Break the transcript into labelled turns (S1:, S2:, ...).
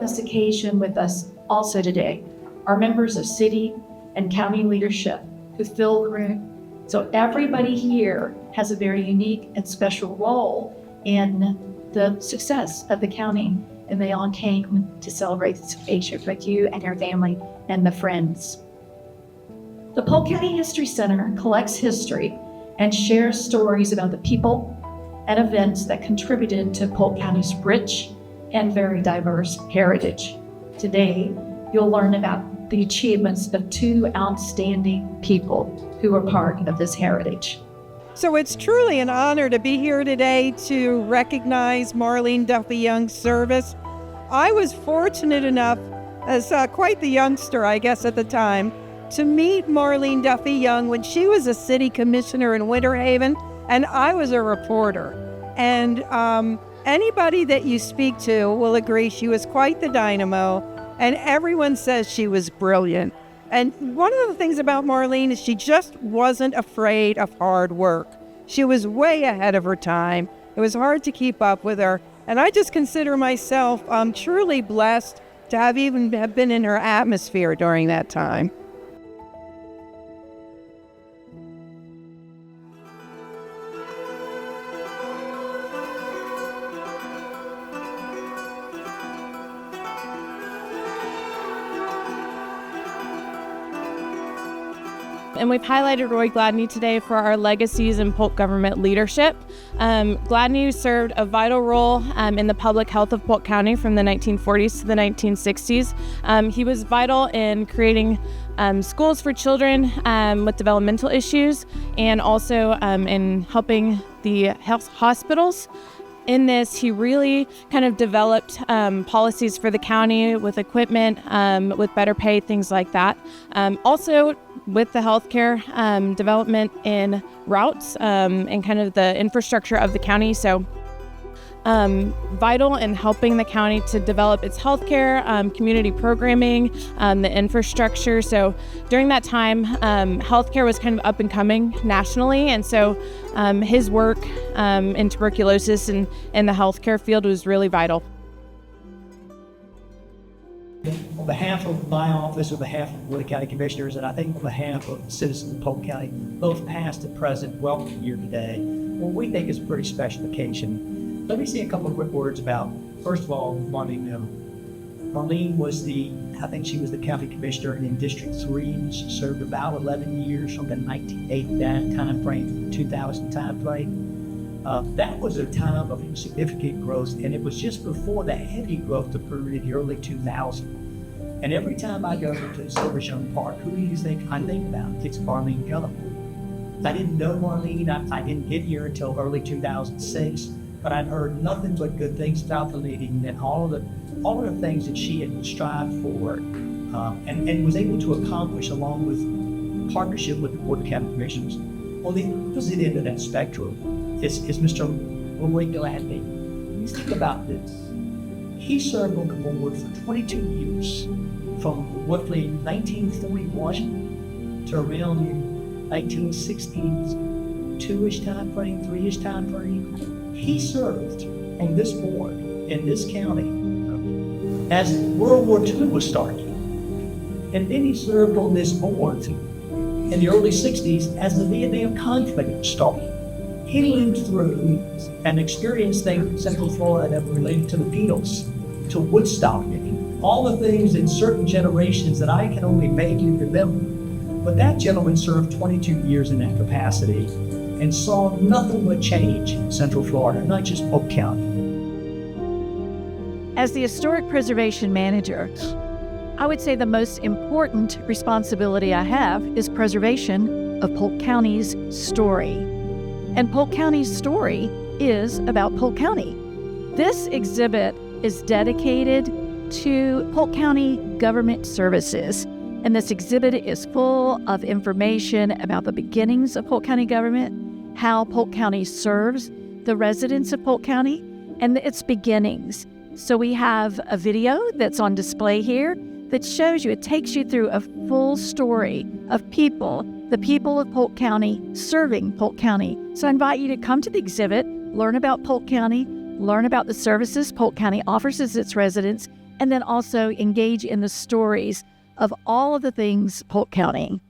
S1: this occasion with us also today are members of city and county leadership who fill the room. So everybody here has a very unique and special role in the success of the county, and they all came to celebrate this occasion with you and your family and the friends. The Polk County History Center collects history and shares stories about the people and events that contributed to Polk County's rich and very diverse heritage. Today, you'll learn about the achievements of two outstanding people who were part of this heritage.
S2: So it's truly an honor to be here today to recognize Marlene Duffy Young's service. I was fortunate enough, as quite the youngster, I guess, at the time, to meet Marlene Duffy Young when she was a city commissioner in Winter Haven, and I was a reporter. And anybody that you speak to will agree she was quite the dynamo, and everyone says she was brilliant. And one of the things about Marlene is she just wasn't afraid of hard work. She was way ahead of her time. It was hard to keep up with her. And I just consider myself truly blessed to have been in her atmosphere during that time.
S3: And we've highlighted Roy Gladney today for our legacies in Polk government leadership. Gladney served a vital role in the public health of Polk County from the 1940s to the 1960s. He was vital in creating schools for children with developmental issues, and also in helping the health hospitals. In this, he really kind of developed policies for the county with equipment, with better pay, things like that. Also, with the healthcare development in routes and kind of the infrastructure of the county. So vital in helping the county to develop its healthcare, community programming, the infrastructure. So during that time, healthcare was kind of up and coming nationally. And so his work in tuberculosis and in the healthcare field was really vital.
S4: On behalf of my office, on behalf of the County Commissioners, and I think on behalf of the citizens of Polk County, both past and present, welcome here today. Well, we think it's a pretty special occasion. Let me say a couple of quick words about, first of all, Marlene. Marlene was I think she was the county commissioner in District 3. She served about 11 years from the 1989 time frame to the 2000 time frame. That was a time of significant growth, and it was just before the heavy growth occurred in the early 2000s. And every time I go to Silverstone Park, who do you think I think about? It's Marlene Gillum. I didn't know Marlene. I didn't get here until early 2006, but I'd heard nothing but good things about the leading and all of the things that she had strived for, and was able to accomplish along with partnership with the Board of County Commissioners. On the opposite end of that spectrum is Mr. Roy Gladney. You think about this. He served on the board for 22 years, from roughly 1941 to around 1960s, 2-ish time frame, 3-ish time frame. He served on this board in this county as World War II was starting. And then he served on this board in the early 60s as the Vietnam conflict was starting. He lived through and experienced things in Central Florida that were related to the Beatles, to Woodstock, all the things in certain generations that I can only vaguely remember. But that gentleman served 22 years in that capacity and saw nothing but change in Central Florida, not just Polk County.
S5: As the Historic Preservation Manager, I would say the most important responsibility I have is preservation of Polk County's story. And Polk County's story is about Polk County. This exhibit is dedicated to Polk County government services. And this exhibit is full of information about the beginnings of Polk County government, how Polk County serves the residents of Polk County, and its beginnings. So we have a video that's on display here that shows you, it takes you through a full story of people, the people of Polk County serving Polk County. So I invite you to come to the exhibit, learn about Polk County, learn about the services Polk County offers as its residents, and then also engage in the stories of all of the things Polk County